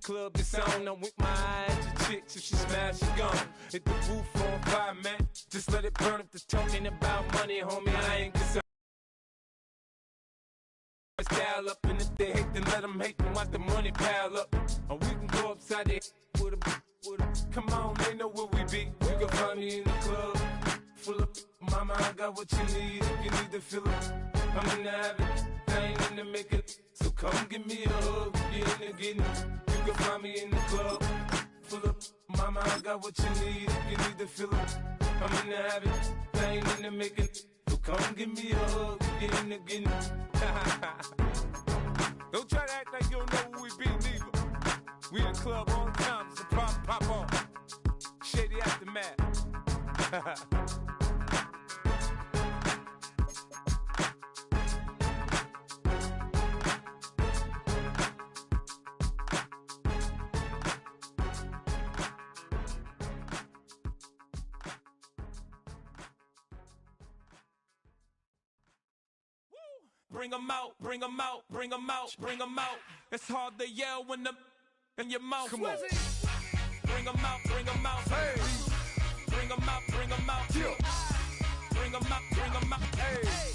club, it's on. I'm with my eyes to chicks. If she smash, she gone. Hit the roof on fire, man. Just let it burn. If they're talking about money, homie, I ain't concerned. Style up, and if they hate, then let them hate. Them watch the money pile up. Or we can go upside the with a. Come on, they know where we be. You can find me in the club. Full of mama, I got what you need. If you need to fill it, I'm in the habit. I ain't in the make it. So come give me a hug. If you're in the getting it. You can find me in the club. Full of mama, I got what you need. If you need to fill it, I'm in the habit. I ain't in the make it. So come give me a hug. If you're in the getting it. Don't try to act like you don't know who we be, neither. We in the club on time. It's a problem, pop on. Shady Aftermath. Bring 'em out, bring 'em out, bring 'em out, bring 'em out. It's hard to yell when the in your mouth. Come on. Bring 'em out, bring 'em out. Hey. Bring 'em out, bring 'em out. Yeah. Bring 'em out, bring 'em out. Hey.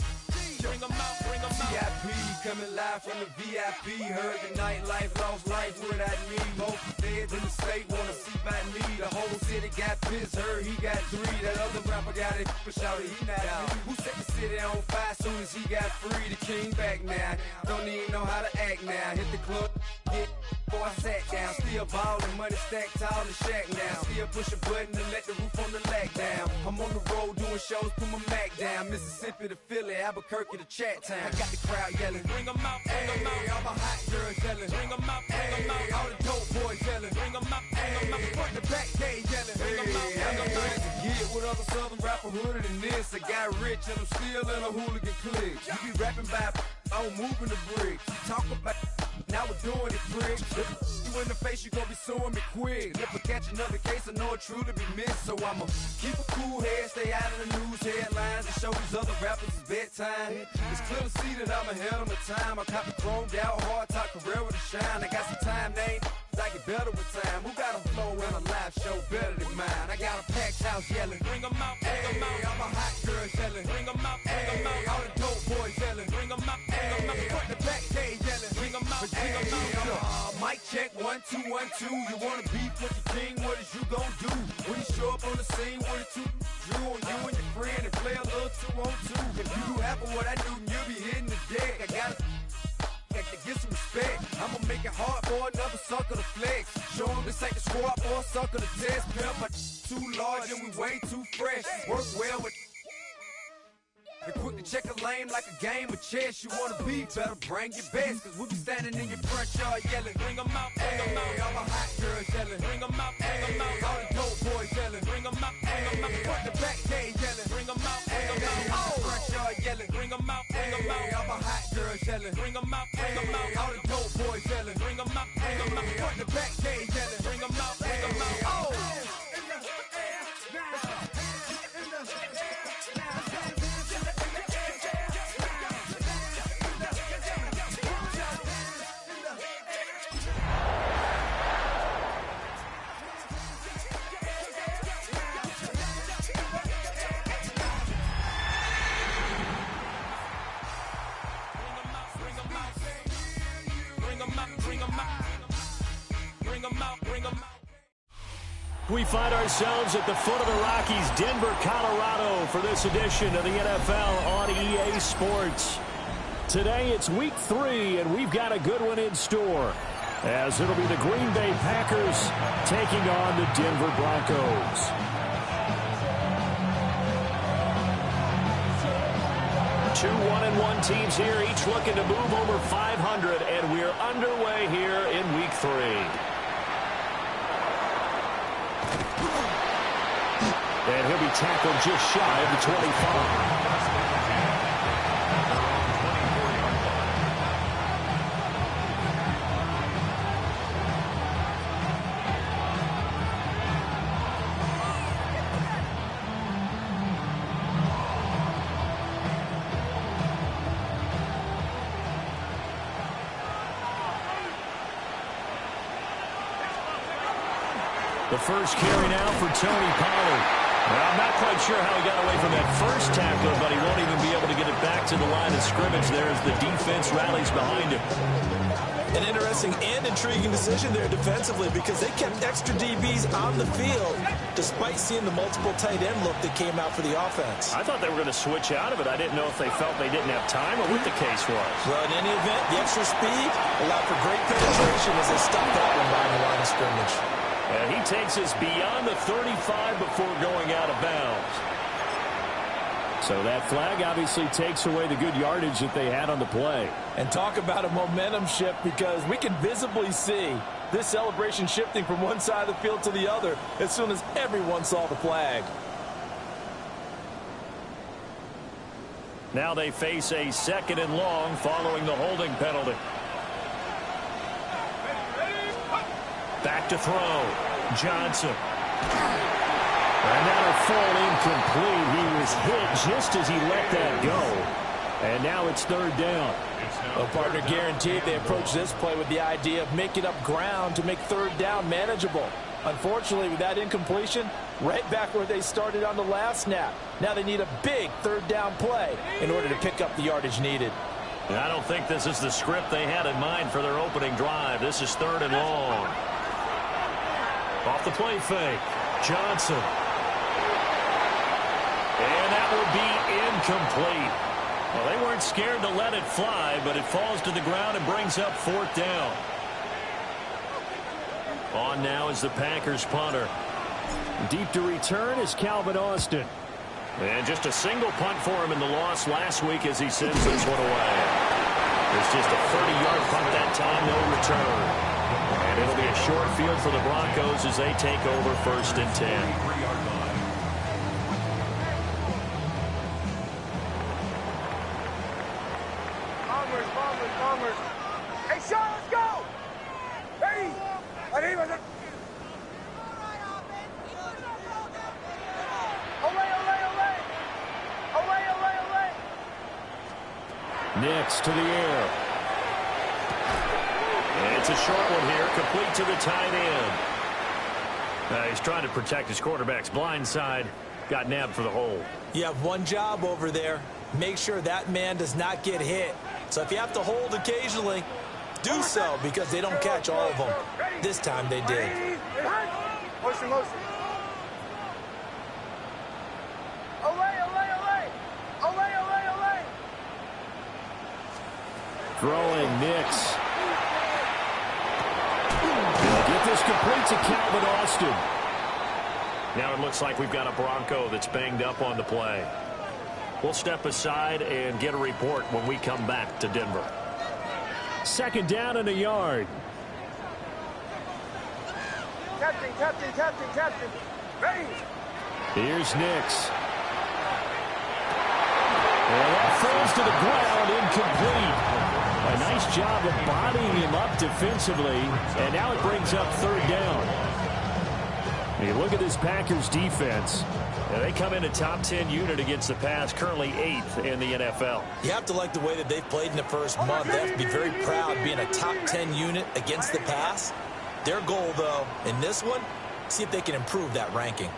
Bring 'em out, bring 'em out. VIP coming live from the VIP. Heard the nightlife, lost life without me. Most feds in the state wanna see by me. The whole city got pissed, heard he got 3. That other rapper got it, but shouted he not out. Who set the city on fire soon as he got free? The king back now, don't even know how to act now. Hit the club, hit before I sat down. Still ballin', money stacked tall in shack now. Still push a button to let the roof on the lag down. I'm on the road doing shows, put my Mac down. Mississippi to Philly, Albuquerque to Chat Town. I got the crowd yelling, bring 'em out, bring 'em out. All my hot girls yelling, bring 'em out, bring 'em out. All the dope boys yelling, bring 'em out, bring 'em out. Front the back gate yelling, bring 'em out, bring 'em out. Get with other southern rapper hooded than this. I got rich and I'm still in a hooligan clique. You be rapping by I'm moving the bricks. Talk about now we're doing it, prick. You in the face, you gon' be suing me quick. If I catch another case, I know it truly be missed. So I'ma keep a cool head, stay out of the news headlines, and show these other rappers it's bedtime. It's clear to see that I'm ahead of my time. I cop the chromed out, hard top career with a shine. I got some time, name. I get better with time. Who got a flow and a live show better than mine? I got a packed house yelling, bring 'em out, bring 'em out. All my hot girls yelling, bring 'em out, bring 'em out. All the dope boys yelling, bring 'em out, bring 'em out. Front the back gate yelling, bring 'em out, bring 'em out. Mic check 1 2 1 2. You wanna beef with the king? What is you gon' do when you show up on the scene with a 2 Drew on you and your friend and play a little 2 on 2? If you do half of what I do, you'll be hitting the deck. I gotta to get some respect. I'ma make it hard for another sucker to flex. Show 'em this ain't the squad or a sucker to test. Pimp, but too large and we way too fresh. Work well with and quick to check a lane like a game of chess. You wanna be better, bring your best. Cause we be standing in your front yard yelling, bring 'em out, bring 'em out. All my hot girls yelling, bring 'em out, bring 'em out. All the dope boys yelling, bring 'em out, bring 'em out. Front the back gate yelling, bring 'em out, bring 'em out. All the front yard yelling, bring 'em out, bring 'em out. All my hot girls yelling, bring 'em out, bring 'em out. All the dope boys yelling, bring 'em out, bring 'em out. Front the back gate yelling, bring 'em out, bring 'em out. Oh! We find ourselves at the foot of the Rockies, Denver, Colorado, for this edition of the NFL on EA Sports. Today it's week 3, and we've got a good one in store, as it'll be the Green Bay Packers taking on the Denver Broncos. Two 1-1 teams here, each looking to move over 500, and we're underway here in week 3. And he'll be tackled just shy of the 25. The first carry now for Tony Pollard. Well, I'm not quite sure how he got away from that first tackle, but he won't even be able to get it back to the line of scrimmage there as the defense rallies behind him. An interesting and intriguing decision there defensively because they kept extra DBs on the field despite seeing the multiple tight end look that came out for the offense. I thought they were going to switch out of it. I didn't know if they felt they didn't have time or what the case was. Well, in any event, the extra speed allowed for great penetration as they stopped that one by the line of scrimmage. And he takes us beyond the 35 before going out of bounds. So that flag obviously takes away the good yardage that they had on the play. And talk about a momentum shift because we can visibly see this celebration shifting from one side of the field to the other as soon as everyone saw the flag. Now they face a 2nd and long following the holding penalty. Back to throw. Johnson. And that'll fall incomplete. He was hit just as he let that go. And now it's 3rd down. Well, partner, guaranteed they approach this play with the idea of making up ground to make 3rd down manageable. Unfortunately, with that incompletion, right back where they started on the last snap. Now they need a big 3rd down play in order to pick up the yardage needed. And I don't think this is the script they had in mind for their opening drive. This is 3rd and long. Off the play fake. Johnson. And that will be incomplete. Well, they weren't scared to let it fly, but it falls to the ground and brings up 4th down. On now is the Packers punter. Deep to return is Calvin Austin. And just a single punt for him in the loss last week as he sends this one away. It's just a 30-yard punt that time, no return. And it'll be a short field for the Broncos as they take over 1st and 10. Bombers. Hey, Sean, let's go! Ready? Nix to the air. And it's a short one here, complete to the tight end. He's trying to protect his quarterback's blind side. Got nabbed for the hold. You have one job over there. Make sure that man does not get hit. So if you have to hold occasionally, do so because they don't catch all of them. This time they did. Motion. Olay. Throwing Nix. They'll get this complete to Calvin Austin. Now it looks like we've got a Bronco that's banged up on the play. We'll step aside and get a report when we come back to Denver. 2nd down and a yard. Captain. Ready? Here's Nix. And that falls to the ground, incomplete. A nice job of bodying him up defensively, and now it brings up 3rd down. You look at this Packers defense. They come in a top 10 unit against the pass, currently 8th in the NFL. You have to like the way that they've played in the first month. They have to be very proud being a top 10 unit against the pass. Their goal, though, in this one, see if they can improve that ranking.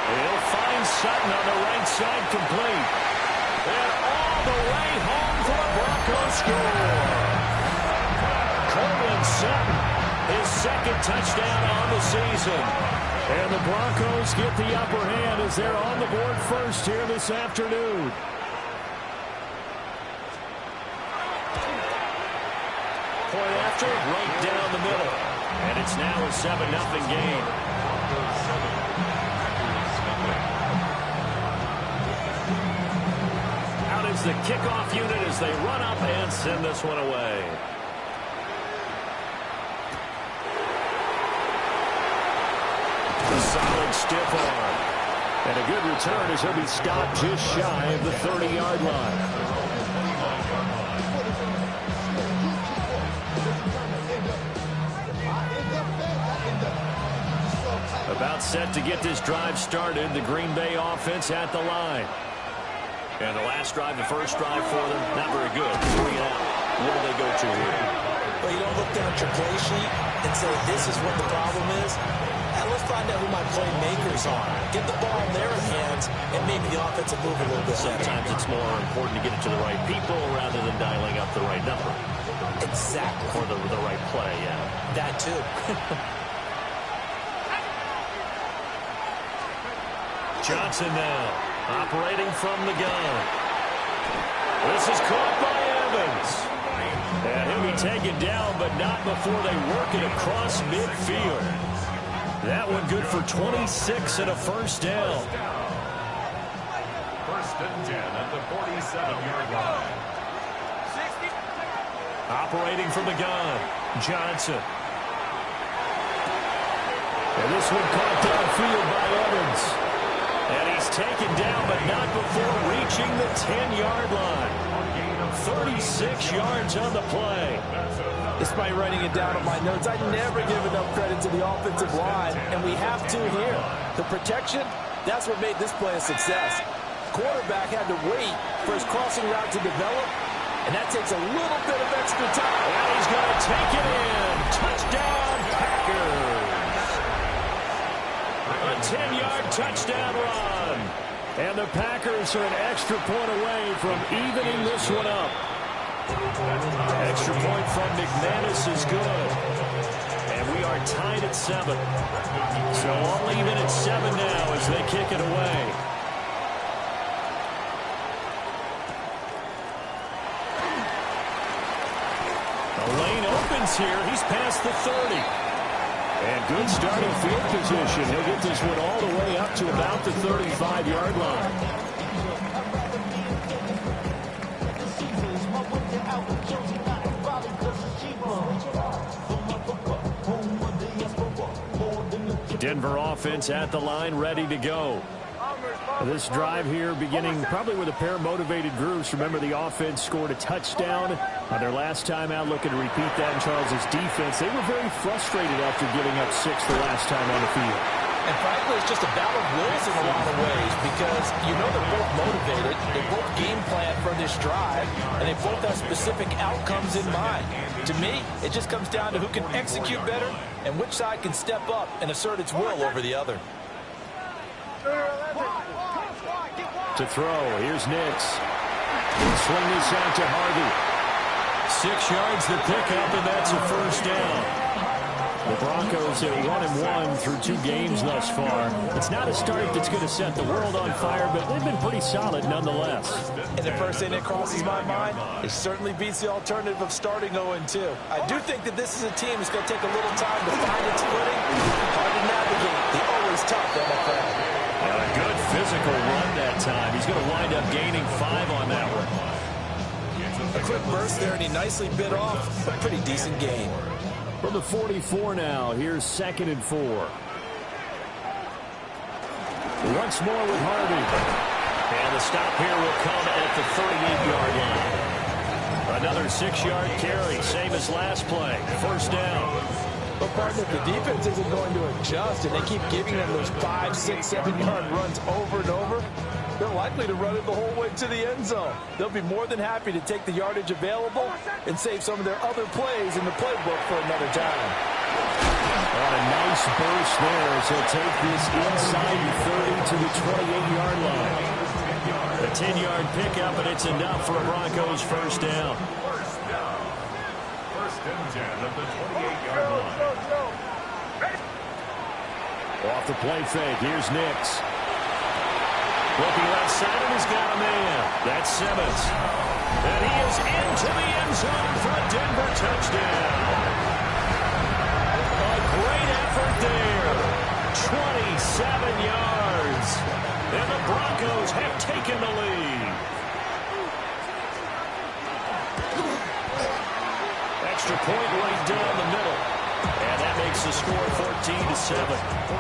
He'll find Sutton on the right side, complete. And all the way home for a Broncos score. Courtland Sutton, his 2nd touchdown on the season. And the Broncos get the upper hand as they're on the board first here this afternoon. Point after, right down the middle. And it's now a 7-0 game. Out is the kickoff unit as they run up and send this one away. A solid stiff arm. And a good return as he'll be stopped just shy of the 30-yard line. About set to get this drive started. The Green Bay offense at the line. And the last drive, the first drive for them, not very good. 3 out. What do they go to here? But you don't look down at your play sheet and say, this is what the problem is. And let's find out who my playmakers are. Get the ball in their hands, and maybe the offense will move a little bit. Sometimes it's more important to get it to the right people rather than dialing up the right number. Exactly. Or the right play, yeah. That too. Johnson now, operating from the gun. This is caught by Evans. And he'll be taken down, but not before they work it across midfield. That one good for 26 and a first down. First and 10 at the 47-yard line. Operating from the gun, Johnson. And this one caught downfield by Evans. And he's taken down, but not before reaching the 10-yard line. 36 yards on the play. Despite writing it down on my notes, I never give enough credit to the offensive line, and we have to here. The protection, that's what made this play a success. Quarterback had to wait for his crossing route to develop, and that takes a little bit of extra time. And he's going to take it in. Touchdown, Packers. A 10-yard touchdown run. And the Packers are an extra point away from evening this one up. Extra point from McManus is good. And we are tied at 7. So all even at 7 now as they kick it away. The lane opens here. He's past the 30. And good starting field position. He'll get this one all the way up to about the 35-yard line. Denver offense at the line, ready to go. This drive here beginning probably with a pair of motivated groups. Remember, the offense scored a touchdown on their last time out. Looking to repeat that in Charles' defense. They were very frustrated after giving up 6 the last time on the field. And frankly, it's just a battle of wills in a lot of ways because you know they're both motivated. They both game plan for this drive, and they both have specific outcomes in mind. To me, it just comes down to who can execute better and which side can step up and assert its will over the other. To throw, here's Nix. Swing this out to Harvey. 6 yards to pick up, and that's a first down. The Broncos at 1-1 through 2 games thus far. It's not a start that's going to set the world on fire, but they've been pretty solid nonetheless. And the first thing that crosses my mind, it certainly beats the alternative of starting 0-2. I do think that this is a team that's going to take a little time to find its footing. Hard to navigate the always tough NFL. And a good physical run that time. He's going to wind up gaining 5 on that one. A quick burst there, and he nicely bit off a pretty decent gain. From the 44 now, here's 2nd and 4. Once more with Harvey. And the stop here will come at the 38-yard line. Another 6-yard carry, same as last play. First down. But partner, if the defense isn't going to adjust and they keep giving them those 5, 6, 7-yard runs over and over, they're likely to run it the whole way to the end zone. They'll be more than happy to take the yardage available and save some of their other plays in the playbook for another time. And a nice burst there as he'll take this inside the 30 to the 28-yard line. A 10-yard pickup, and it's enough for a Broncos first down. First and 10 at the 28-yard line. Off the play fake, here's Nix. Looking left side, and he's got a man. That's Simmons. And he is into the end zone for a Denver touchdown. A great effort there. 27 yards. And the Broncos have taken the lead. Extra point right down the middle. And that makes the score 14-7.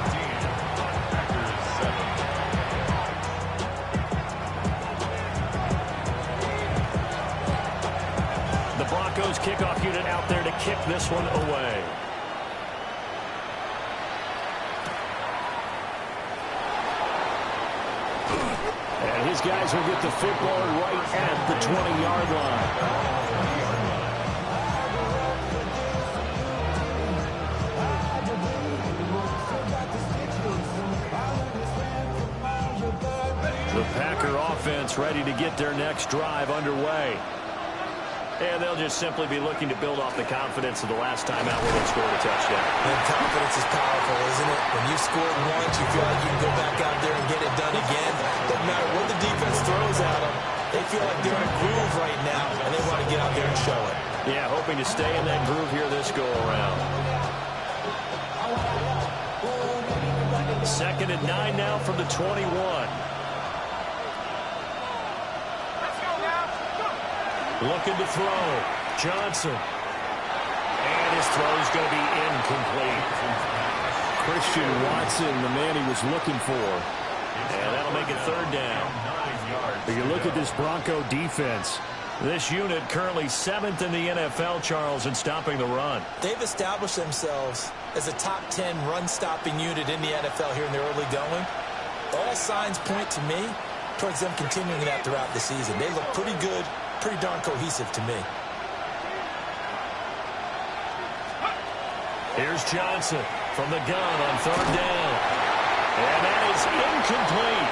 Broncos kickoff unit out there to kick this one away. And his guys will get the football right at the 20-yard line. offense ready to get their next drive underway. And they'll just simply be looking to build off the confidence of the last time out where they scored a touchdown. And confidence is powerful, isn't it? When you've scored once, you feel like you can go back out there and get it done again. Doesn't matter what the defense throws at them. They feel like they're in a groove right now, and they want to get out there and show it. Yeah, hoping to stay in that groove here this go-around. 2nd and 9 now from the 21. Looking to throw. Johnson. And his throw's going to be incomplete. Christian Watson, the man he was looking for. And that'll make it 3rd down. If you look at this Bronco defense, this unit currently 7th in the NFL, Charles, in stopping the run. They've established themselves as a top 10 run-stopping unit in the NFL here in the early going. All signs point to me towards them continuing that throughout the season. They look pretty good, pretty darn cohesive to me. Here's Johnson from the gun on 3rd down. And that is incomplete.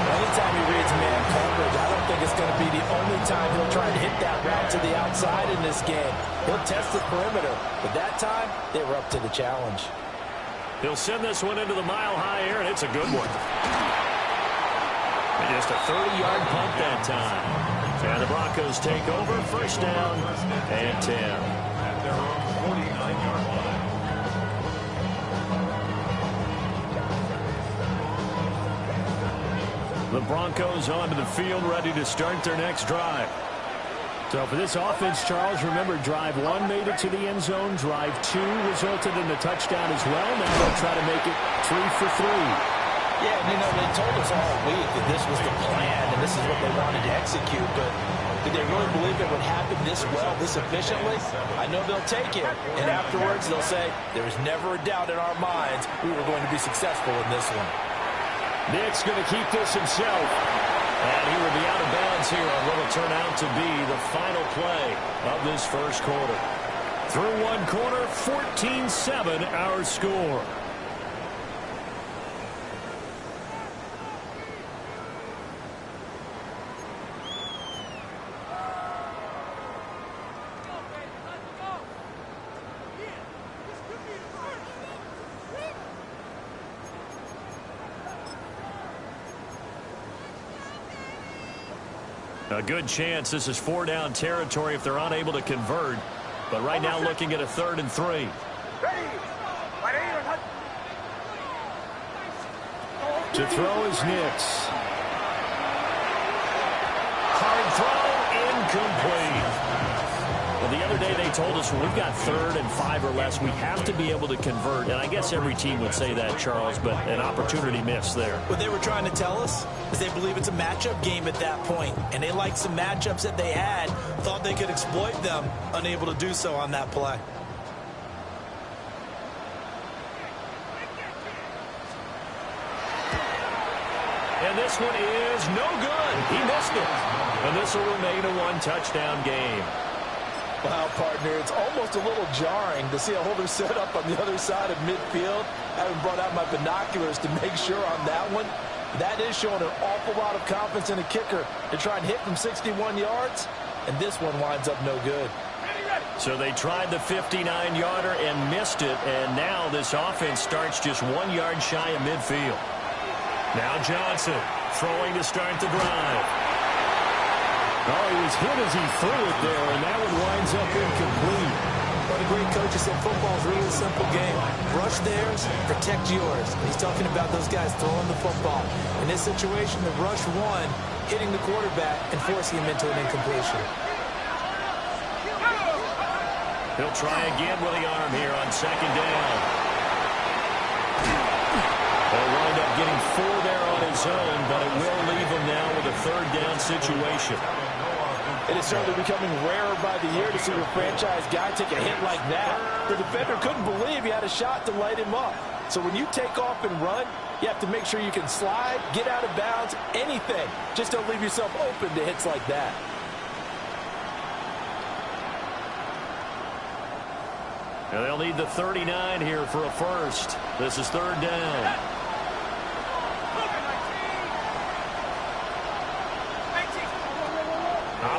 Anytime he reads man coverage, I don't think it's going to be the only time he'll try and hit that route to the outside in this game. He'll test the perimeter, but that time they were up to the challenge. He'll send this one into the mile-high air, and it's a good one. And just a 30-yard punt that time. And the Broncos take over, 1st down and 10. At their own 49-yard line. The Broncos onto the field, ready to start their next drive. So for this offense, Charles, remember, drive 1 made it to the end zone. Drive 2 resulted in a touchdown as well. Now they'll try to make it 3 for 3. Yeah, and they told us all week that this was the plan and this is what they wanted to execute, but did they really believe it would happen this well, this efficiently? I know they'll take it, and afterwards they'll say, there was never a doubt in our minds we were going to be successful in this one. Nick's going to keep this himself. And he will be out of bounds here on what will turn out to be the final play of this first quarter. Through 1 quarter, 14-7 our score. A good chance this is 4-down territory if they're unable to convert. But right now looking at a 3rd and 3. To throw is Nix. Hard throw, incomplete. Well, the other day they told us when we've got 3rd and 5 or less, we have to be able to convert. And I guess every team would say that, Charles, but an opportunity missed there. What they were trying to tell us is they believe it's a matchup game at that point, and they liked some matchups that they had, thought they could exploit them, unable to do so on that play. And this one is no good. He missed it. And this will remain a 1-touchdown game. Wow, partner, it's almost a little jarring to see a holder set up on the other side of midfield. I haven't brought out my binoculars to make sure on that one. That is showing an awful lot of confidence in a kicker to try and hit from 61 yards, and this one winds up no good. So they tried the 59-yarder and missed it, and now this offense starts just 1 yard shy of midfield. Now Johnson throwing to start the drive. Oh, he was hit as he threw it there, and that one winds up incomplete. What a great coach said, football is really a simple game. Rush theirs, protect yours. And he's talking about those guys throwing the football. In this situation, the rush one, hitting the quarterback and forcing him into an incompletion. He'll try again with the arm here on 2nd down. They'll wind up getting 4 there on his own, but it will leave him now with a 3rd down situation. It is certainly becoming rarer by the year to see your franchise guy take a hit like that. The defender couldn't believe he had a shot to light him up. So when you take off and run, you have to make sure you can slide, get out of bounds, anything. Just don't leave yourself open to hits like that. And they'll need the 39 here for a first. This is 3rd down.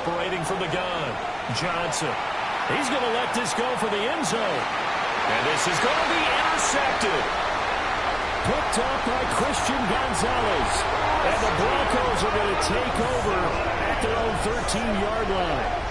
Operating from the gun. Johnson. He's going to let this go for the end zone. And this is going to be intercepted. Picked up by Christian Gonzalez. And the Broncos are going to take over at their own 13-yard line.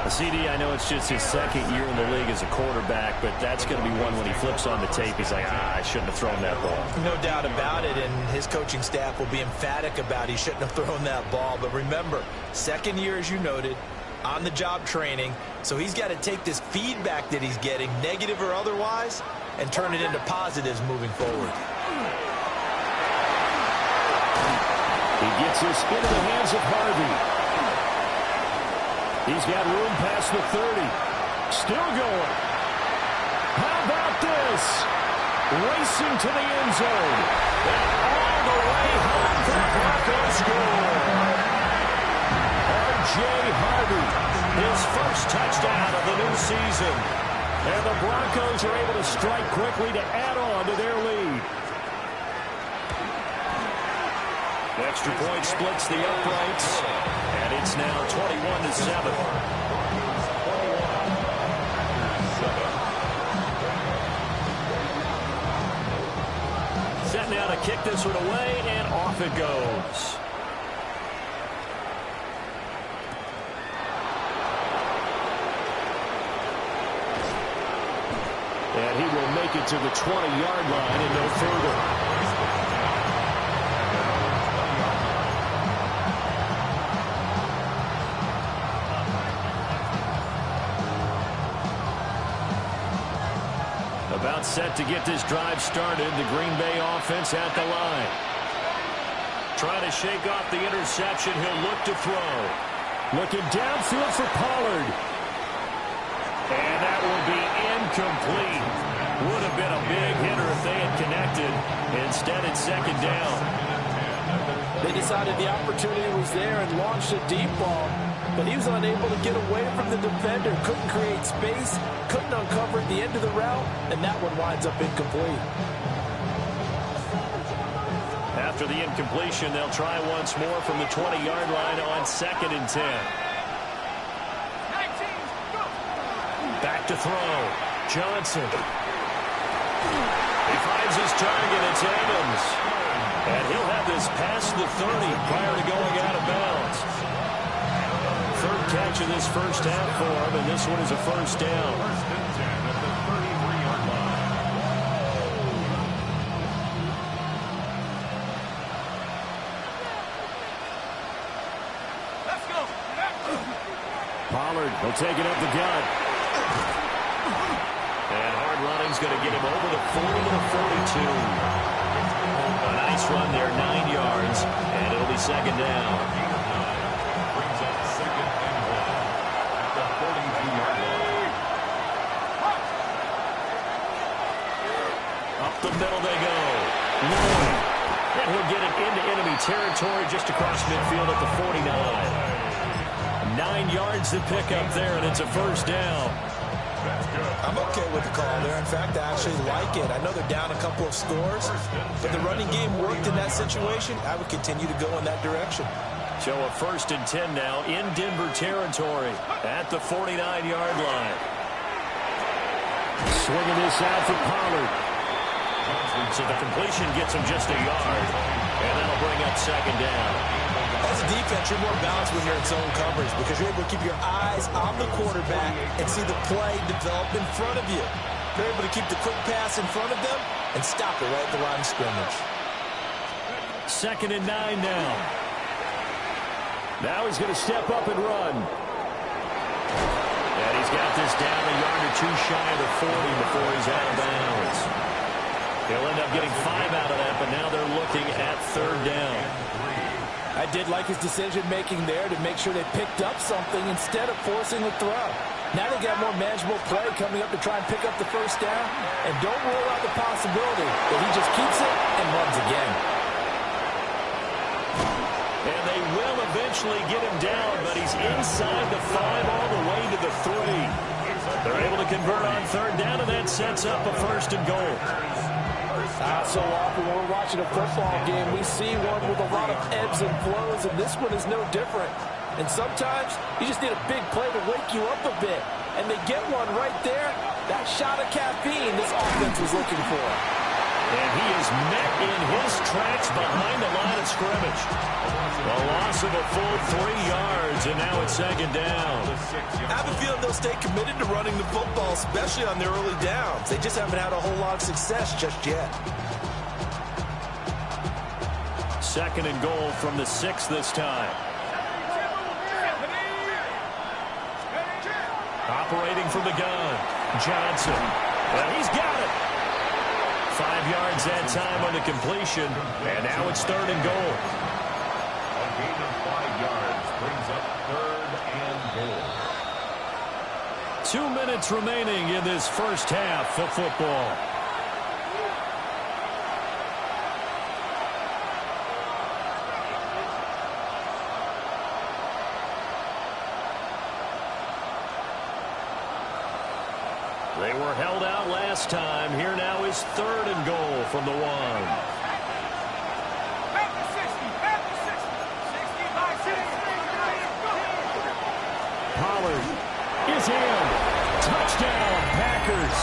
CD, I know it's just his second year in the league as a quarterback, but that's going to be one when he flips on the tape. He's like, I shouldn't have thrown that ball. No doubt about it, and his coaching staff will be emphatic about he shouldn't have thrown that ball. But remember, second year, as you noted, on-the-job training, so he's got to take this feedback that he's getting, negative or otherwise, and turn it into positives moving forward. He gets this into the hands of Harvey. He's got room past the 30. Still going. How about this? Racing to the end zone. And all the way home for the Broncos score. R.J. Harvey, his first touchdown of the new season. And the Broncos are able to strike quickly to add on to their lead. Extra point splits the uprights, and it's now 21-7. Set now to kick this one away, and off it goes. And he will make it to the 20-yard line and no further. About set to get this drive started. The Green Bay offense at the line. Trying to shake off the interception. He'll look to throw. Looking downfield for Pollard. And that will be incomplete. Would have been a big hitter if they had connected. Instead, it's second down. They decided the opportunity was there and launched a deep ball. But he was unable to get away from the defender, couldn't create space, couldn't uncover at the end of the route, and that one winds up incomplete. After the incompletion, they'll try once more from the 20-yard line on 2nd and 10. Back to throw. Johnson. He finds his target. It's Adams. And he'll have this past the 30 prior to going out of bounds. Third catch of this first half for him, and this one is a first down. Let's go. Pollard will take it up the gut. And hard running's going to get him over the 40 to the 42. A nice run there, 9 yards, and it'll be second down. The middle they go. Lloyd. And he'll get it into enemy territory just across midfield at the 49. 9 yards to pick up there, and it's a first down. I'm okay with the call there. In fact, I actually like it. I know they're down a couple of scores, but the running game worked in that situation. I would continue to go in that direction. So a 1st and 10 now in Denver territory at the 49-yard line. Swinging this out for Pollard. So the completion gets him just a yard, and that'll bring up second down. As a defense, you're more balanced when you're in zone coverage because you're able to keep your eyes on the quarterback and see the play develop in front of you. You're able to keep the quick pass in front of them and stop it right at the line of scrimmage. 2nd and 9 now. Now he's going to step up and run. And he's got this down a yard or two shy of the 40 before he's out of bounds. He'll end up getting 5 out of that, but now they're looking at 3rd down. I did like his decision-making there to make sure they picked up something instead of forcing the throw. Now they got more manageable play coming up to try and pick up the first down, and don't rule out the possibility that he just keeps it and runs again. And they will eventually get him down, but he's inside the 5 all the way to the 3. They're able to convert on 3rd down, and that sets up a 1st and goal. So often when we're watching a football game, we see one with a lot of ebbs and flows, and this one is no different. And sometimes you just need a big play to wake you up a bit. And they get one right there. That shot of caffeine this offense was looking for. And he is met in his tracks behind the line of scrimmage. A loss of a full 3 yards, and now it's second down. I have a feeling they'll stay committed to running the football, especially on their early downs. They just haven't had a whole lot of success just yet. Second and goal from the 6 this time. Operating from the gun, Johnson. And he's got it. 5 yards that time on the completion. And now it's third and goal. A gain of 5 yards brings up third and goal. 2 minutes remaining in this first half of football. They were held out last time. Here now is third and goal from the 1. Pollard is in. Touchdown, Packers.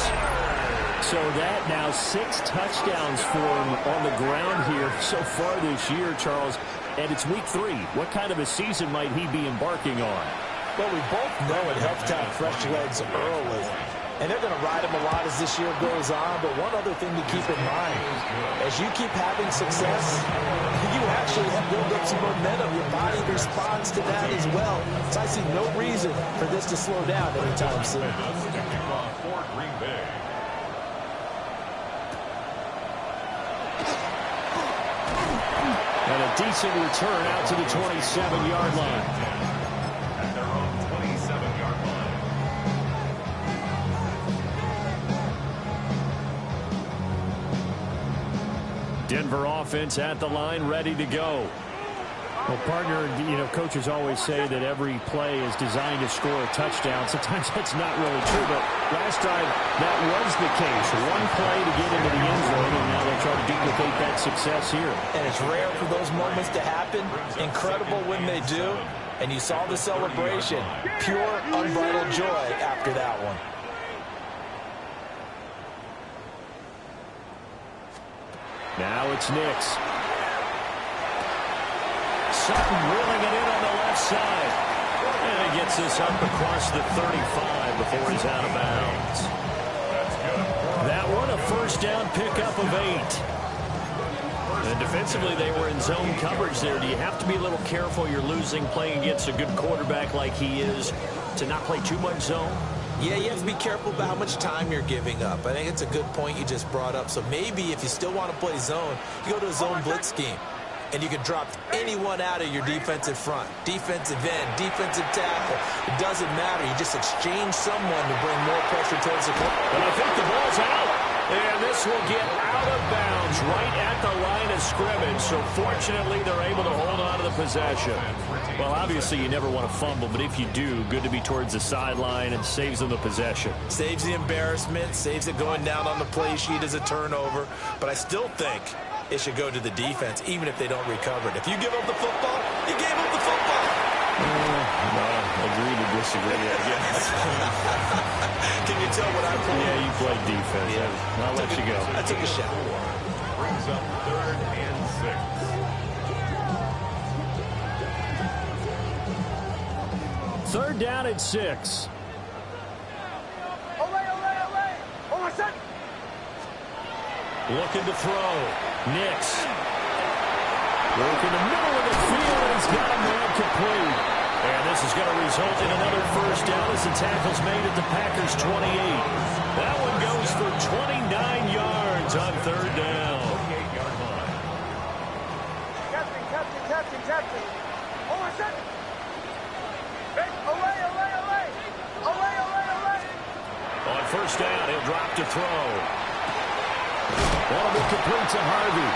So that now 6 touchdowns for him on the ground here so far this year, Charles. And it's week 3. What kind of a season might he be embarking on? Well, we both know it helps to have fresh legs early. And they're going to ride him a lot as this year goes on. But one other thing to keep in mind, as you keep having success, you actually have built up some momentum. Your body responds to that as well. So I see no reason for this to slow down anytime soon. And a decent return out to the 27-yard line. At their own 27-yard line. Denver offense at the line, ready to go. Well, partner, coaches always say that every play is designed to score a touchdown. Sometimes that's not really true, but last time that was the case. One play to get into the end zone, and now they try to duplicate that success here. And it's rare for those moments to happen. Incredible when they do. And you saw the celebration. Pure, unbridled joy after that one. Now it's Nix. Sutton reeling it in on the left side. And he gets this up across the 35 before he's out of bounds. That one, a first down pickup of 8. And defensively, they were in zone coverage there. Do you have to be a little careful? You're losing playing against a good quarterback like he is to not play too much zone? Yeah, you have to be careful about how much time you're giving up. I think it's a good point you just brought up. So maybe if you still want to play zone, you go to a zone blitz scheme. And you can drop anyone out of your defensive front. Defensive end, defensive tackle. It doesn't matter. You just exchange someone to bring more pressure towards the quarterback. But I think the ball's out. And this will get out of bounds right at the line of scrimmage. So fortunately, they're able to hold on to the possession. Well, obviously, you never want to fumble, but if you do, good to be towards the sideline and saves them the possession. Saves the embarrassment, saves it going down on the play sheet as a turnover. But I still think it should go to the defense, even if they don't recover it. If you give up the football, you gave up the football. Agree to disagree, I guess. Can you tell what I played? Yeah, you played defense. Yeah. I'll let you go. I took a shot. Brings up third and 6. Third down at 6. Looking to throw. Nix. Working the middle of the field, and he's got a man complete. And this is going to result in another first down as the tackle's made at the Packers' 28. That one goes for 29 yards on third down. 28-yard line. Captain. Hold on a second. Hey, away. On first down, he'll drop to throw. One of them complete to Harvey.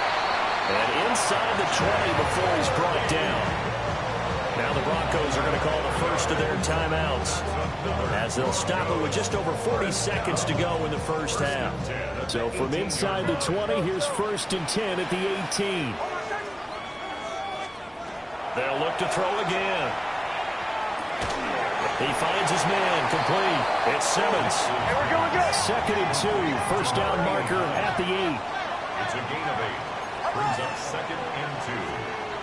And inside the 20 before he's brought down. Now the Broncos are going to call the first of their timeouts as they'll stop it with just over 40 seconds to go in the first half. So from inside the 20, here's 1st and 10 at the 18. They'll look to throw again. He finds his man, complete. It's Simmons. Hey, we're going good. 2nd and 2, first down marker at the 8. It's a gain of 8. Brings up 2nd and 2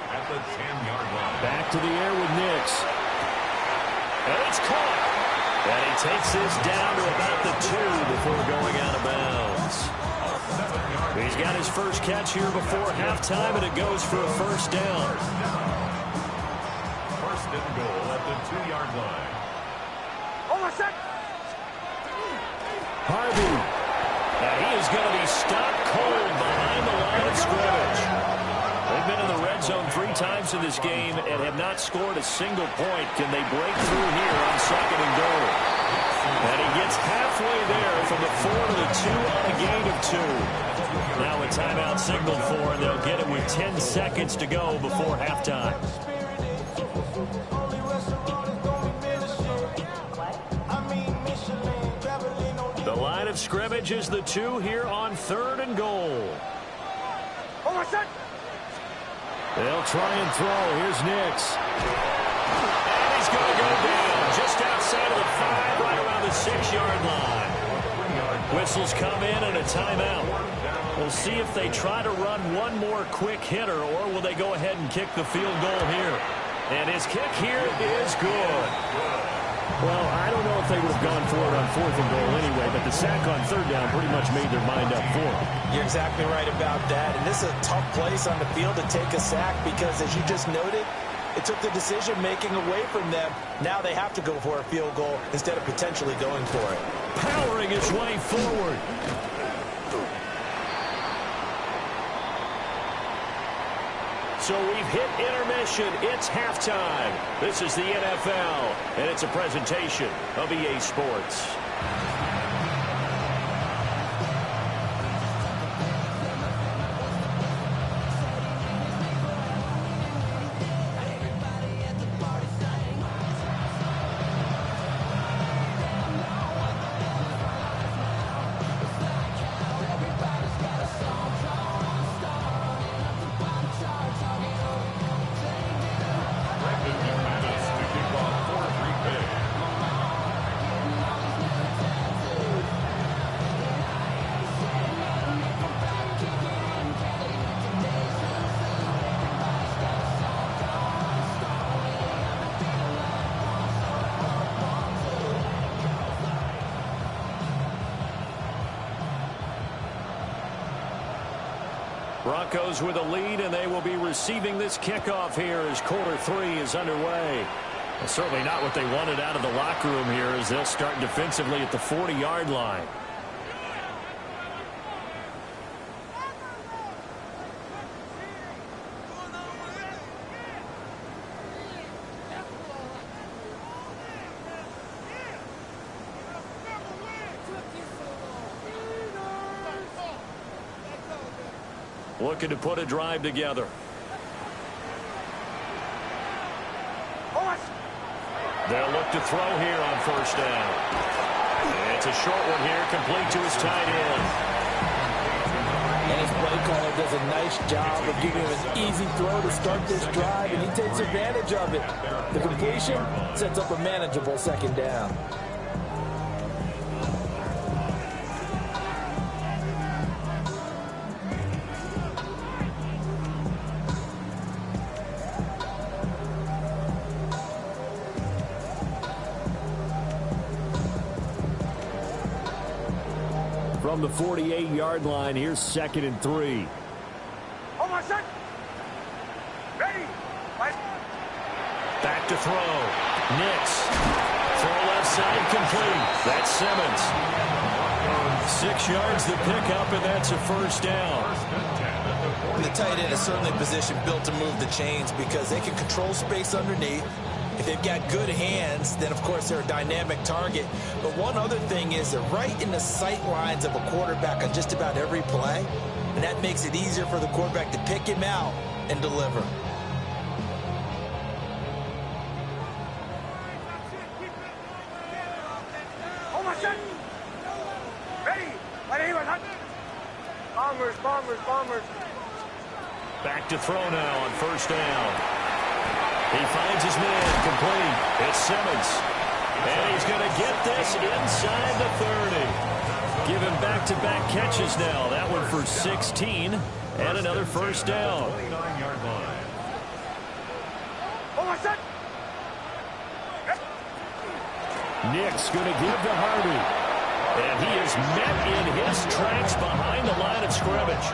at the 10-yard line. Back to the air with Nix. And it's caught. And he takes this down to about the 2 before going out of bounds. He's got his first catch here before halftime, and it goes for a first down. 1st and goal at the 2-yard line. Hold on a sec. Harvey. And he is going to be stopped cold behind the line of scrimmage. They've been in the red zone 3 times in this game and have not scored a single point. Can they break through here on 2nd and goal? And he gets halfway there from the 4 to the 2 on a gain of 2. Now a timeout signaled for, and they'll get it with 10 seconds to go before halftime. The line of scrimmage is the 2 here on 3rd and goal. Hold on a sec. They'll try and throw. Here's Nix. And he's going to go down just outside of the 5, right around the 6-yard line. Whistles come in and a timeout. We'll see if they try to run one more quick hitter, or will they go ahead and kick the field goal here. And his kick here is good. Well, I don't know if they would have gone for it on 4th and goal anyway, but the sack on 3rd down pretty much made their mind up for them. You're exactly right about that. And this is a tough place on the field to take a sack because, as you just noted, it took the decision-making away from them. Now they have to go for a field goal instead of potentially going for it. Powering his way forward. So we've hit intermission. It's halftime. This is the NFL, and it's a presentation of EA Sports. Broncos with a lead, and they will be receiving this kickoff here as quarter 3 is underway. Well, certainly not what they wanted out of the locker room here as they'll start defensively at the 40-yard line. Looking to put a drive together. They'll look to throw here on 1st down. It's a short one here, complete to his tight end. And his play caller does a nice job of giving him an easy throw to start this drive, and he takes advantage of it. The completion sets up a manageable 2nd down. From the 48-yard line, here's 2nd and 3. Hold on a sec. Ready. Back to throw. Nix. Throw left side, complete. That's Simmons. 6 yards the pickup, and that's a first down. And the tight end is certainly a position built to move the chains because they can control space underneath. If they've got good hands, then, of course, they're a dynamic target. But one other thing is they're right in the sight lines of a quarterback on just about every play, and that makes it easier for the quarterback to pick him out and deliver. set. Ready. Bombers. Back to throw now on first down. He finds his man complete. It's Simmons. And he's going to get this inside the 30. Give him back-to-back catches now. That one for 16 and another first down. 29-yard line. Nick's going to give to Hardy. And he is met in his tracks behind the line of scrimmage.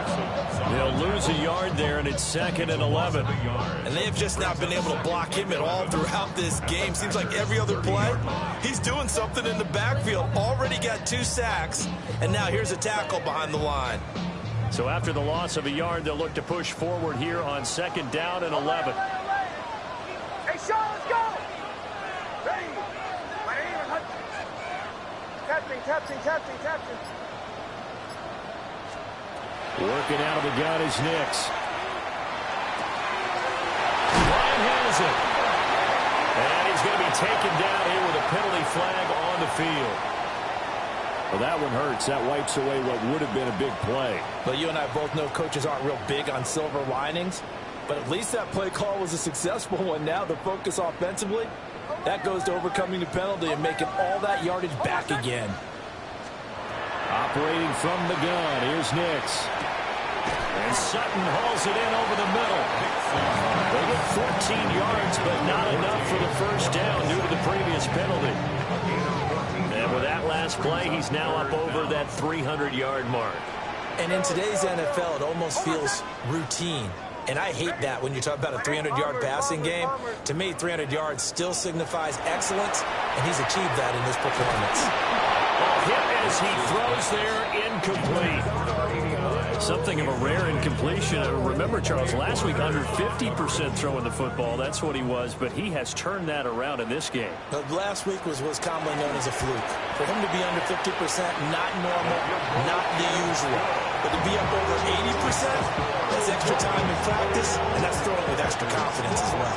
They'll lose a yard there, and it's 2nd and 11. And they have just not been able to block him at all throughout this game. Seems like every other play, he's doing something in the backfield. Already got 2 sacks, and now here's a tackle behind the line. So after the loss of a yard, they'll look to push forward here on 2nd down and 11. Hey, Sean, let's go. Ready. Captain. Working out of the gun is Nix. Ryan has it. And he's going to be taken down here with a penalty flag on the field. Well, that one hurts. That wipes away what would have been a big play. But you and I both know coaches aren't real big on silver linings. But at least that play call was a successful one. Now the focus offensively, that goes to overcoming the penalty and making all that yardage back again. Operating from the gun, here's Nix. And Sutton hauls it in over the middle. They get 14 yards, but not enough for the first down due to the previous penalty. And with that last play, he's now up over that 300-yard mark. And in today's NFL, it almost feels routine. And I hate that when you talk about a 300-yard passing game. To me, 300 yards still signifies excellence, and he's achieved that in this performance. Hit as he throws there, incomplete. Something of a rare incompletion. Remember, Charles, last week under 50% throwing the football. That's what he was, but he has turned that around in this game. But last week was commonly known as a fluke. For him to be under 50%, not normal, not the usual. But to be up over 80%, that's extra time in practice, and that's throwing with extra confidence as well.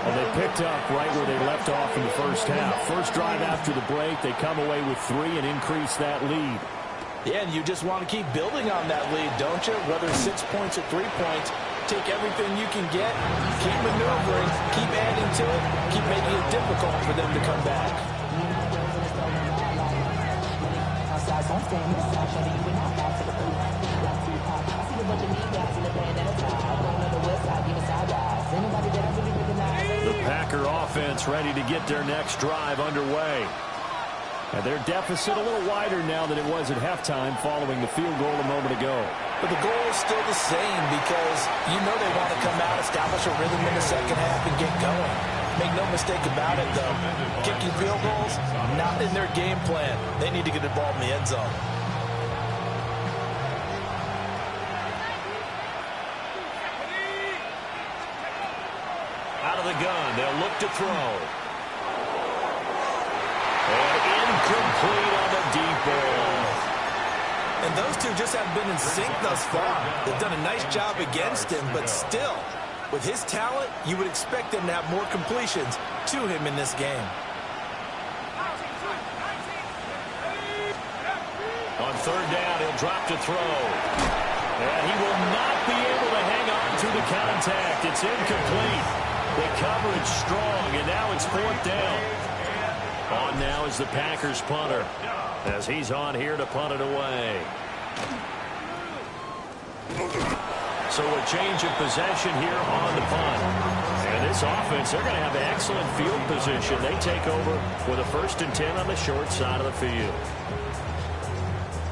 Well, they picked up right where they left off in the first half. First drive after the break, they come away with 3 and increase that lead. Yeah, and you just want to keep building on that lead, don't you? Whether 6 points or 3 points, take everything you can get, keep maneuvering, keep adding to it, keep making it difficult for them to come back. The Packer offense ready to get their next drive underway. And their deficit a little wider now than it was at halftime following the field goal a moment ago. But the goal is still the same because you know they want to come out, establish a rhythm in the second half, and get going. Make no mistake about it, though. Kicking field goals, not in their game plan. They need to get the ball in the end zone. Out of the gun, they'll look to throw. And incomplete on the deep ball. And those two just haven't been in sync thus far. They've done a nice job against him, but still, with his talent, you would expect them to have more completions to him in this game. On third down, he'll drop to throw. And he will not be able to hang on to the contact. It's incomplete. The coverage strong, and now it's 4th down. On now is the Packers punter, as he's on here to punt it away. So a change of possession here on the punt. And this offense, they're going to have excellent field position. They take over with a 1st and 10 on the short side of the field.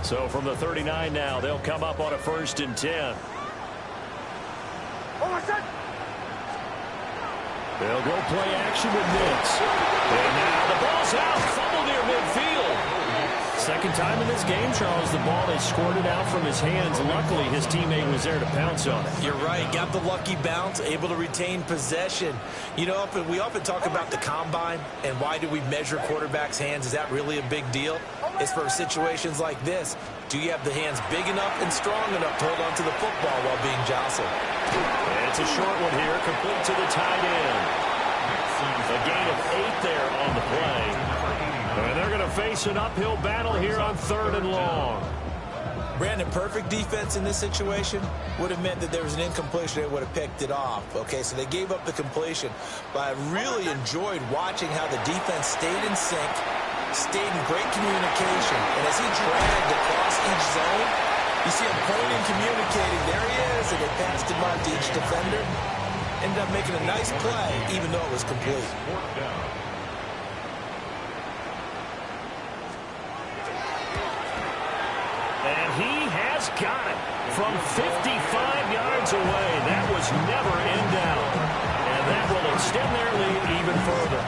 So from the 39 now, they'll come up on a 1st and 10. They'll go play action with Nix. And now the ball's out. Fumble near midfield. Second time in this game, Charles, the ball is squirted out from his hands. Luckily, his teammate was there to pounce on it. You're right. Got the lucky bounce, able to retain possession. You know, we often talk about the combine and why do we measure quarterbacks' hands. Is that really a big deal? It's for situations like this. Do you have the hands big enough and strong enough to hold on to the football while being jostled? And it's a short one here, complete to the tight end. A gain of 8 there on the play. And they're going to face an uphill battle here on 3rd and long. Brandon, perfect defense in this situation would have meant that there was an incompletion. They would have picked it off. Okay, so they gave up the completion. But I really enjoyed watching how the defense stayed in sync, stayed in great communication. And as he dragged across each zone, you see him pointing, communicating. There he is, and they passed him on to each defender. Ended up making a nice play, even though it was complete. And he has got it from 55 yards away. That was never in doubt. And that will extend their lead even further.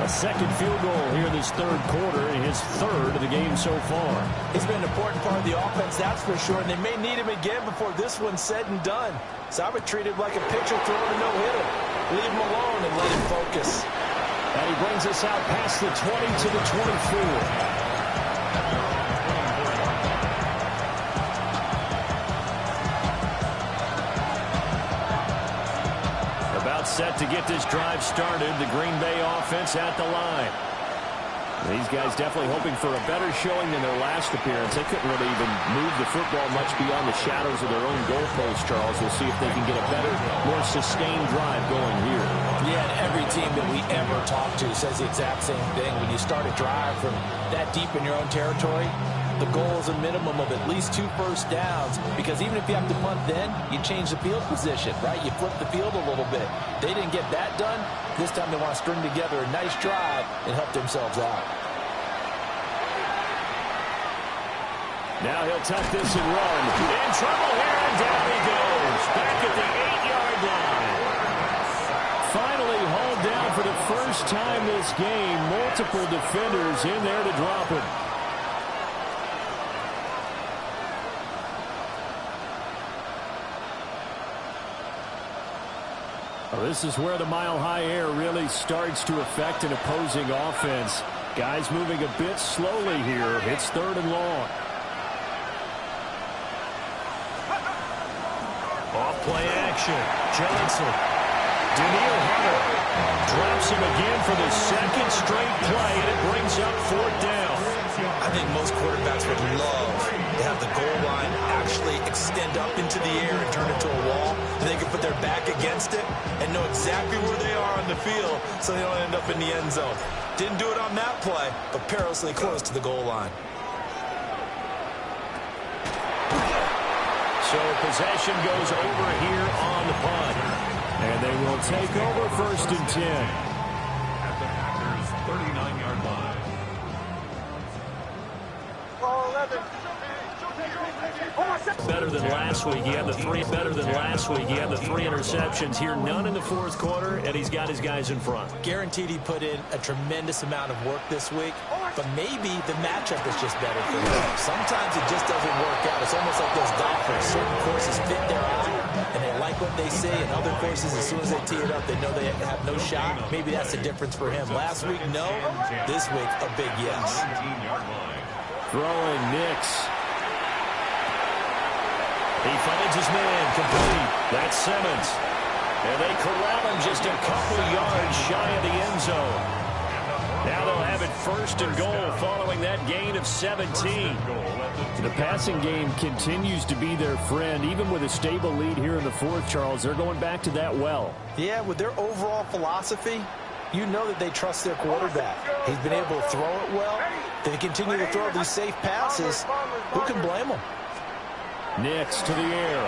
A second field goal here in this 3rd quarter, his 3rd of the game so far. He's been an important part of the offense, that's for sure, and they may need him again before this one's said and done. So I would treat him like a pitcher throwing a no-hitter. Leave him alone and let him focus. And he brings us out past the 20 to the 24. Set to get this drive started. The Green Bay offense at the line. These guys definitely hoping for a better showing than their last appearance. They couldn't really even move the football much beyond the shadows of their own goalpost, Charles. We'll see if they can get a better, more sustained drive going here. Yeah, and every team that we ever talk to says the exact same thing. When you start a drive from that deep in your own territory, the goal is a minimum of at least 2 first downs, because even if you have to punt then, you change the field position, right? You flip the field a little bit. They didn't get that done. This time they want to string together a nice drive and help themselves out. Now he'll tuck this and run. In trouble here, and down he goes. Back at the 8-yard line. Finally hauled down for the first time this game. Multiple defenders in there to drop him. This is where the mile-high air really starts to affect an opposing offense. Guys moving a bit slowly here. It's 3rd and long. Off-play action. Johnson. Danielle Hunter drops him again for the 2nd straight play, and it brings up 4th down. I think most quarterbacks would love to have the goal line actually extend up into the air and turn into a wall, and they can put their back against it and know exactly where they are on the field so they don't end up in the end zone. Didn't do it on that play, but perilously close to the goal line. So possession goes over here on the punt. And they will take over 1st and 10. At the Packers' 39-yard line. Better than last week. He had the 3 interceptions here. None in the 4th quarter, and he's got his guys in front. Guaranteed he put in a tremendous amount of work this week, but maybe the matchup is just better for him. Sometimes it just doesn't work out. It's almost like those golfers. Certain courses fit their eye, and they like what they see, and other courses, as soon as they tee it up, they know they have no shot. Maybe that's the difference for him. Last week, no. This week, a big yes. Throwing Nix. He finds his man complete. That's Simmons. And they corral him just a couple yards shy of the end zone. Now they'll have it 1st and goal following that gain of 17. The passing game continues to be their friend. Even with a stable lead here in the 4th, Charles, they're going back to that well. Yeah, with their overall philosophy, you know that they trust their quarterback. He's been able to throw it well. They continue to throw these safe passes. Who can blame them? Nix to the air.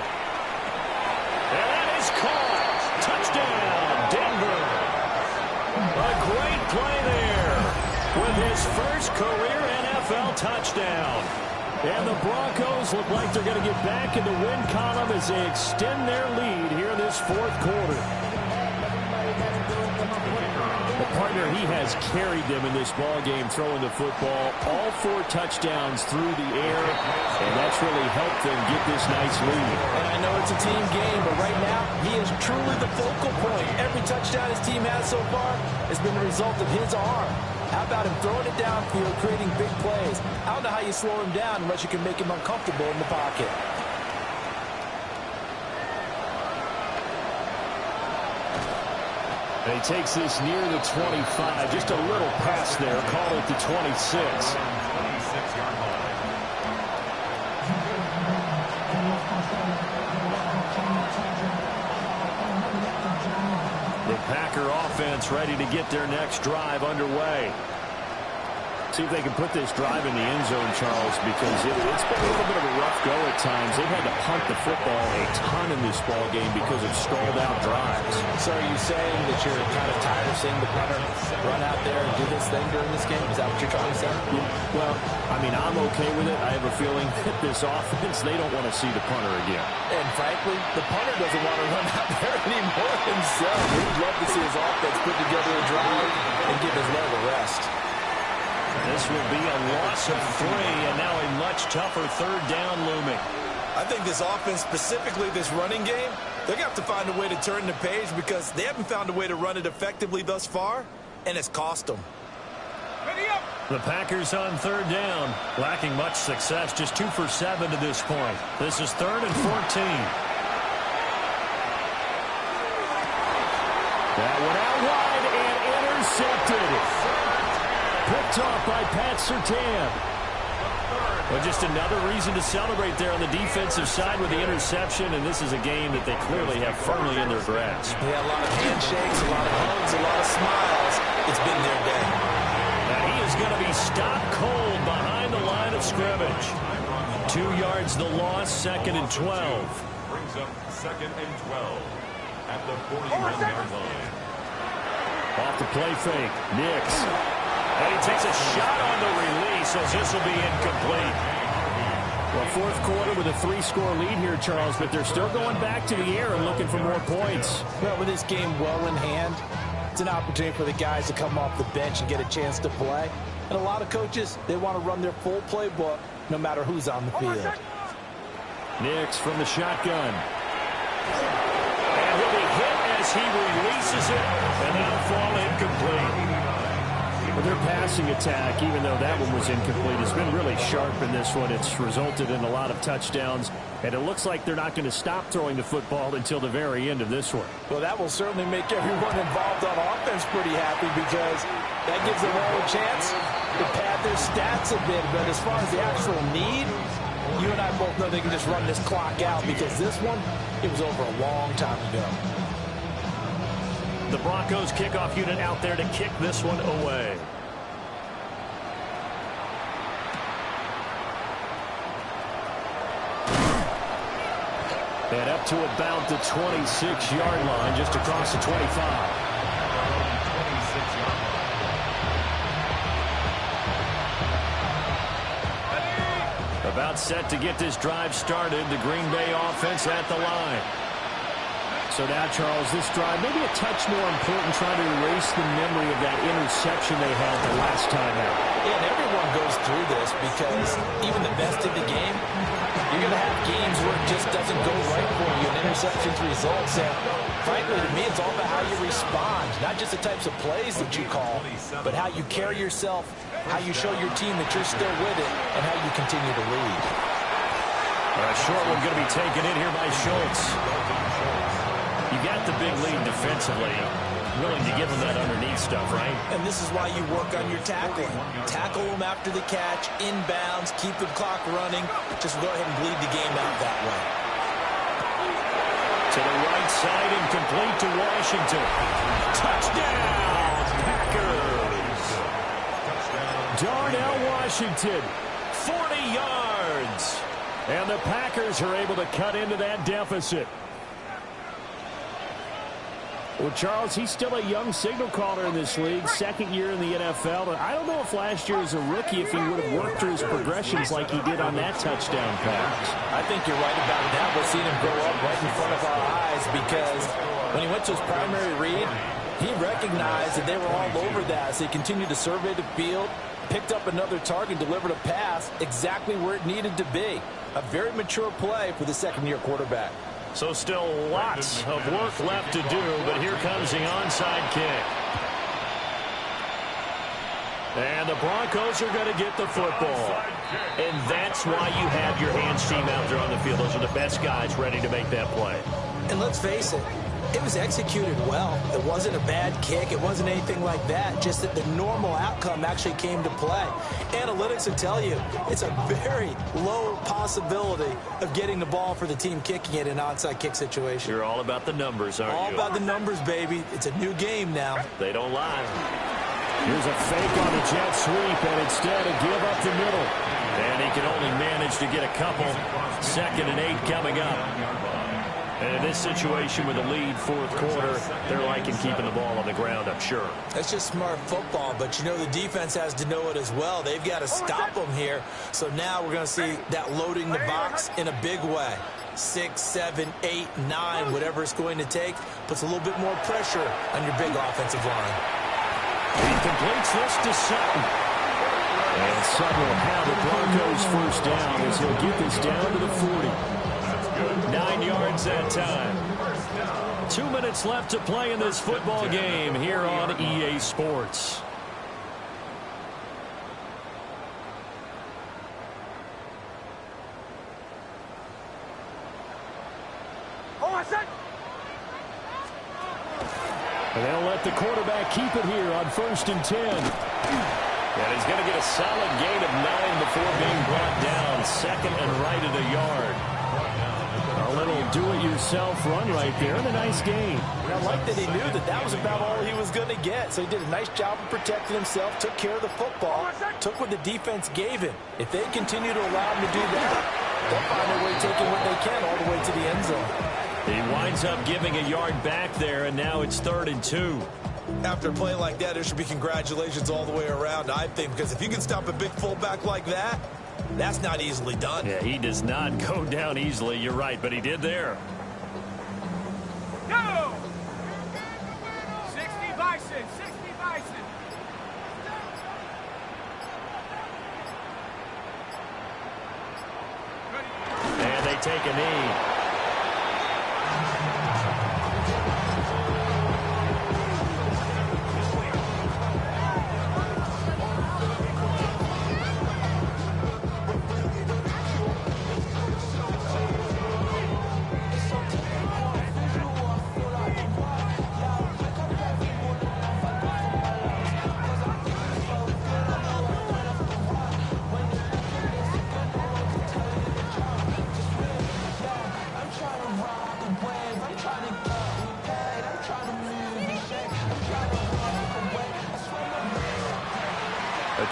And that is caught. Touchdown, Denver. A great play there with his first career NFL touchdown. And the Broncos look like they're going to get back in the win column as they extend their lead here in this 4th quarter. The partner, he has carried them in this ball game, throwing the football. All 4 touchdowns through the air, and that's really helped them get this nice lead. And I know it's a team game, but right now, he is truly the focal point. Every touchdown his team has so far has been the result of his arm. How about him throwing it downfield, creating big plays? I don't know how you slow him down unless you can make him uncomfortable in the pocket. And he takes this near the 25. Just a little pass there. Call it the 26. 26-yard line. The Packer offense ready to get their next drive underway. See if they can put this drive in the end zone, Charles, because it's been a little bit of a rough go at times. They've had to punt the football a ton in this ball game because of stalled out drives. So are you saying that you're kind of tired of seeing the punter run out there and do this thing during this game? Is that what you're trying to say? Well, I mean, I'm okay with it. I have a feeling that this offense, they don't want to see the punter again. And frankly, the punter doesn't want to run out there anymore himself. He'd love to see his offense put together a drive and give his leg a rest. This will be a loss of 3, and now a much tougher third down looming. I think this offense, specifically this running game, they're going to have to find a way to turn the page because they haven't found a way to run it effectively thus far, and it's cost them. The Packers on third down, lacking much success, just 2 for 7 to this point. This is 3rd and 14. That one out wide and intercepted. Picked off by Pat Surtain. Well, just another reason to celebrate there on the defensive side with the interception, and this is a game that they clearly have firmly in their grasp. Yeah, a lot of handshakes, a lot of hugs, a lot of smiles. It's been their day. Now he is going to be stopped cold behind the line of scrimmage. 2 yards the loss, 2nd and 12. Brings up 2nd and 12 at the 41-yard line. Off the play fake, Nix. And he takes a shot on the release as this will be incomplete. Well, 4th quarter with a 3-score lead here, Charles, but they're still going back to the air and looking for more points. Well, with this game well in hand, it's an opportunity for the guys to come off the bench and get a chance to play. And a lot of coaches, they want to run their full playbook no matter who's on the field. Nix from the shotgun. And he'll be hit as he releases it, and that'll fall incomplete. Well, their passing attack, even though that one was incomplete, has been really sharp in this one. It's resulted in a lot of touchdowns, and it looks like they're not going to stop throwing the football until the very end of this one. Well, that will certainly make everyone involved on offense pretty happy because that gives them all a chance to pad their stats a bit. But as far as the actual need, you and I both know they can just run this clock out because this one, it was over a long time ago. The Broncos kickoff unit out there to kick this one away. And up to about the 26-yard line, just across the 25. About set to get this drive started. The Green Bay offense at the line. So now, Charles, this drive maybe a touch more important, trying to erase the memory of that interception they had the last time out. Yeah, and everyone goes through this because even the best in the game, you're going to have games where it just doesn't go right for you and interceptions results. And frankly, to me, it's all about how you respond, not just the types of plays that you call, but how you carry yourself, how you show your team that you're still with it, and how you continue to lead. A short one going to be taken in here by Schultz. You got the big lead defensively, willing to give them that underneath stuff, right? And this is why you work on your tackling. Tackle them after the catch, inbounds, keep the clock running. Just go ahead and bleed the game out that way. To the right side and complete to Washington. Touchdown, Packers. Darnell Washington, 40 yards. And the Packers are able to cut into that deficit. Well, Charles, he's still a young signal caller in this league, 2nd year in the NFL. I don't know if last year as a rookie, if he would have worked through his progressions like he did on that touchdown pass. I think you're right about that. We'll see him grow up right in front of our eyes because when he went to his primary read, he recognized that they were all over that as he continued to survey the field, picked up another target, delivered a pass exactly where it needed to be. A very mature play for the second-year quarterback. So still lots of work left to do, but here comes the onside kick. And the Broncos are going to get the football. And that's why you have your hands team out there on the field. Those are the best guys ready to make that play. And let's face it, It was executed well. It wasn't a bad kick. It wasn't anything like that. Just that the normal outcome actually came to play. Analytics will tell you it's a very low possibility of getting the ball for the team kicking it in an onside kick situation. You're all about the numbers, aren't you? All about the numbers, baby. It's a new game now. They don't lie. Here's a fake on the jet sweep, and instead a give up the middle. And he can only manage to get a couple. 2nd and 8 coming up. And in this situation with a lead 4th quarter, they're liking keeping the ball on the ground, I'm sure. That's just smart football, but you know the defense has to know it as well. They've got to stop them here. So now we're going to see that loading the box in a big way. 6, 7, 8, 9, whatever it's going to take, puts a little bit more pressure on your big offensive line. He completes this to Sutton. And Sutton will have the Broncos first down as he'll get this down to the 40. 9 yards that time. 2 minutes left to play in this football game here on EA Sports. And they'll let the quarterback keep it here on 1st and 10. And he's going to get a solid gain of 9 before being brought down. 2nd and right of the yard. A little do-it-yourself run right there, and a nice gain. I like that he knew that that was about all he was going to get. So he did a nice job of protecting himself, took care of the football, took what the defense gave him. If they continue to allow him to do that, they'll find a way taking what they can all the way to the end zone. He winds up giving a yard back there, and now it's 3rd and 2. After a play like that, there should be congratulations all the way around, I think, because if you can stop a big fullback like that, that's not easily done. Yeah, he does not go down easily. You're right, but he did there. Go! 60 Bison, 60 Bison. And they take a knee.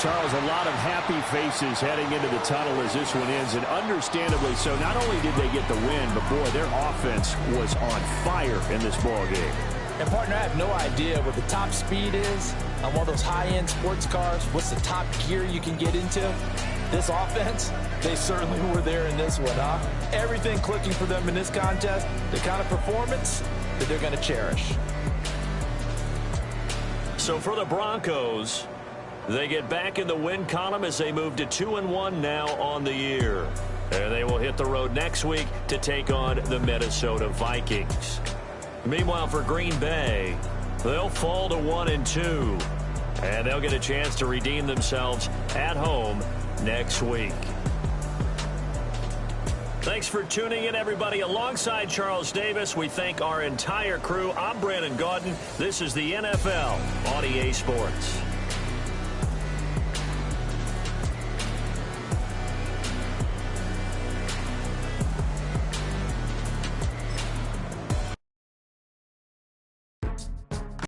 Charles, a lot of happy faces heading into the tunnel as this one ends, and understandably so. Not only did they get the win, but, boy, their offense was on fire in this ball game. And, partner, I have no idea what the top speed is on one of those high-end sports cars. What's the top gear you can get into? This offense, they certainly were there in this one, huh? Everything clicking for them in this contest, the kind of performance that they're going to cherish. So for the Broncos, they get back in the win column as they move to 2-1 now on the year. And they will hit the road next week to take on the Minnesota Vikings. Meanwhile, for Green Bay, they'll fall to 1-2. And they'll get a chance to redeem themselves at home next week. Thanks for tuning in, everybody. Alongside Charles Davis, we thank our entire crew. I'm Brandon Gaudin. This is the NFL on EA Sports.